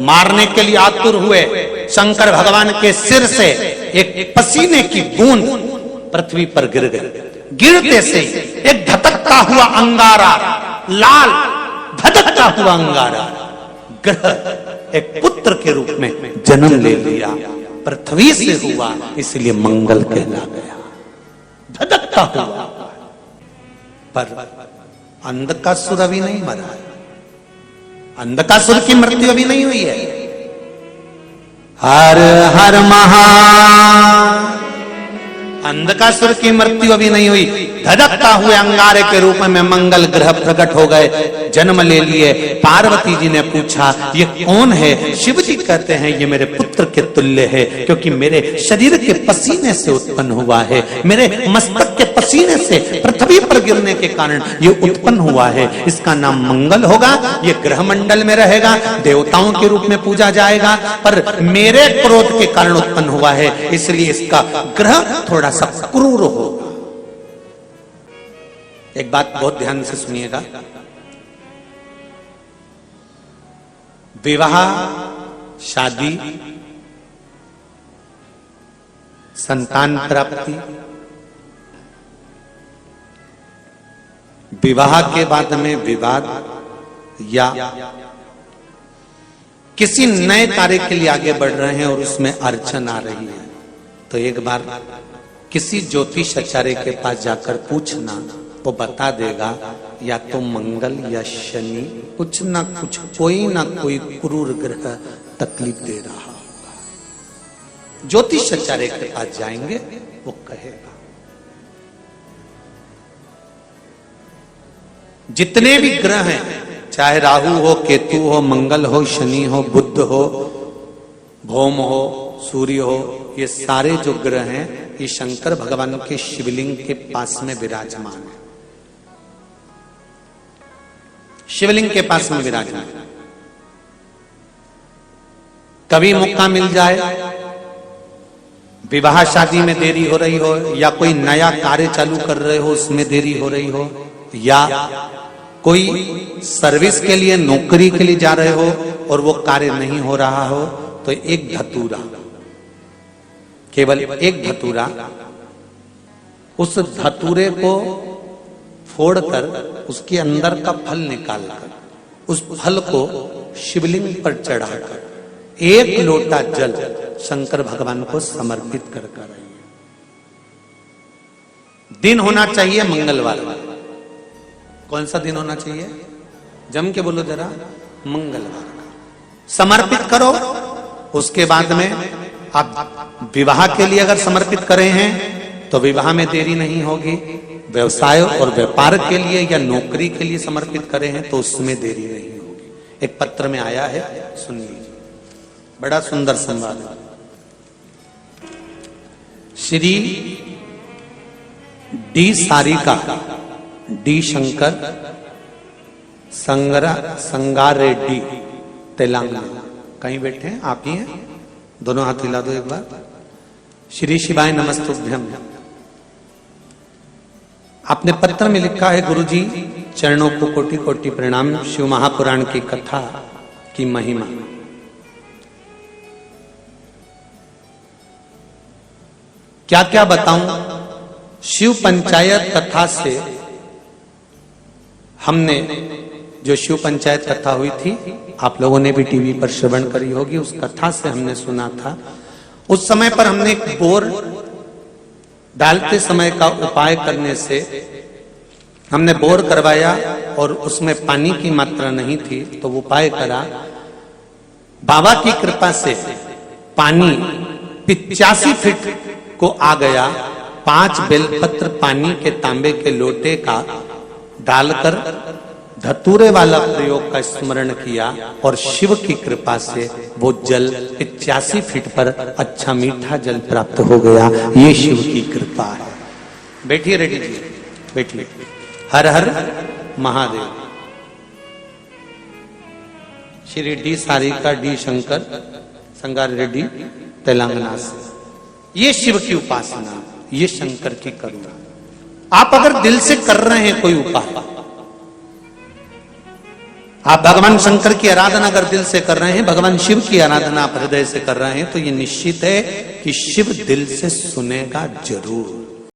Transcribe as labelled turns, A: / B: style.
A: मारने के लिए आतुर हुए। शंकर भगवान के सिर से एक पसीने की बूंद पृथ्वी पर गिर गई। गिरते से एक धधकता हुआ अंगारा, लाल धधकता हुआ अंगारा ग्रह एक पुत्र के रूप में जन्म ले लिया। पृथ्वी से हुआ, इसलिए मंगल कहला गया। धधकता हुआ। पर अंधकासुर अभी नहीं मरा है। अंधकासुर की मृत्यु अभी नहीं हुई है। हर हर महा, अंधकासुर की मृत्यु अभी नहीं हुई। धधकता हुए अंगारे के रूप में मंगल ग्रह प्रकट हो गए, जन्म ले लिए। पार्वती जी ने पूछा ये कौन है? शिव जी कहते हैं ये मेरे पुत्र के तुल्य है, क्योंकि मेरे शरीर के पसीने से उत्पन्न हुआ है, मेरे मस्तक के पसीने से पृथ्वी पर गिरने के कारण ये उत्पन्न हुआ है। इसका नाम मंगल होगा। ये ग्रह मंडल में रहेगा, देवताओं के रूप में पूजा जाएगा, पर मेरे क्रोध के कारण उत्पन्न हुआ है, इसलिए इसका ग्रह थोड़ा सा क्रूर होगा। एक बात बहुत ध्यान से सुनिएगा। विवाह, शादी, संतान प्राप्ति, विवाह के बाद में विवाद या किसी नए कार्य के लिए आगे बढ़ रहे हैं और उसमें अड़चन आ रही है, तो एक बार किसी ज्योतिषाचार्य के पास जाकर पूछना, वो बता देगा या तो मंगल या शनि कुछ ना कुछ, कोई ना कोई क्रूर ग्रह तकलीफ दे रहा होगा। ज्योतिषाचार्य के पास जाएंगे, वो कहेगा। जितने भी ग्रह हैं, चाहे राहु हो, केतु हो, मंगल हो, शनि हो, बुध हो, भौम हो, सूर्य हो, ये सारे जो ग्रह हैं ये शंकर भगवान के शिवलिंग के पास में विराजमान है। शिवलिंग के पास में विराजमान। कभी मौका मिल जाए, विवाह शादी में देरी हो रही हो, या कोई नया कार्य चालू कर रहे हो उसमें देरी हो रही हो, या कोई सर्विस के लिए, नौकरी के लिए जा रहे हो और वो कार्य नहीं हो रहा हो, तो एक धतूरा, केवल एक धतूरा, उस धतूरे को फोड़कर उसके अंदर का फल निकालकर उस फल को शिवलिंग पर चढ़ाकर एक लोटा जल शंकर भगवान को समर्पित कर कर आइए। दिन होना चाहिए मंगलवार। कौन सा दिन होना चाहिए? जम के बोलो जरा, मंगलवार का समर्पित करो। उसके बाद में आप विवाह के लिए अगर समर्पित करे हैं तो विवाह में देरी नहीं होगी। व्यवसाय और व्यापार के लिए या नौकरी के लिए समर्पित करे हैं तो उसमें देरी नहीं होगी। एक पत्र में आया है, सुन लीजिए, बड़ा सुंदर संवाद है। Shri D Sarika, D Shankar, Sangareddy, Telangana. कहीं बैठे हैं? आप ही हैं? दोनों हाथ हिला दो एक बार। श्री शिवाय नमस्तुभ्यम। आपने पत्र में लिखा है, गुरुजी चरणों को कोटि कोटि प्रणाम। शिव महापुराण की कथा की महिमा। क्या क्या बताऊं? शिव पंचायत कथा से हमने, जो शिव पंचायत कथा हुई थी, आप लोगों ने भी टीवी पर श्रवण करी होगी, उस कथा से हमने सुना था। उस समय पर हमने एक बोर डालते समय का उपाय करने से हमने बोर करवाया और उसमें पानी की मात्रा नहीं थी, तो उपाय करा। बाबा की कृपा से पानी 85 फीट को आ गया। 5 बेलपत्र पानी के तांबे के लोटे का डालकर धतूरे वाला प्रयोग का स्मरण किया और शिव की कृपा से वो जल 85 फीट पर अच्छा मीठा जल प्राप्त हो गया। ये शिव की कृपा है। बैठिए रेड्डी जी, बैठिए। हर हर महादेव। श्री डी सारिका, डी शंकर, संगार रेड्डी, तेलंगाना से। ये शिव की उपासना, ये शंकर की करुणा। आप अगर दिल से कर रहे हैं कोई उपाय आप भगवान शंकर की आराधना अगर दिल से कर रहे हैं, भगवान शिव की आराधना आप हृदय से कर रहे हैं, तो ये निश्चित है कि शिव दिल से सुनेगा जरूर।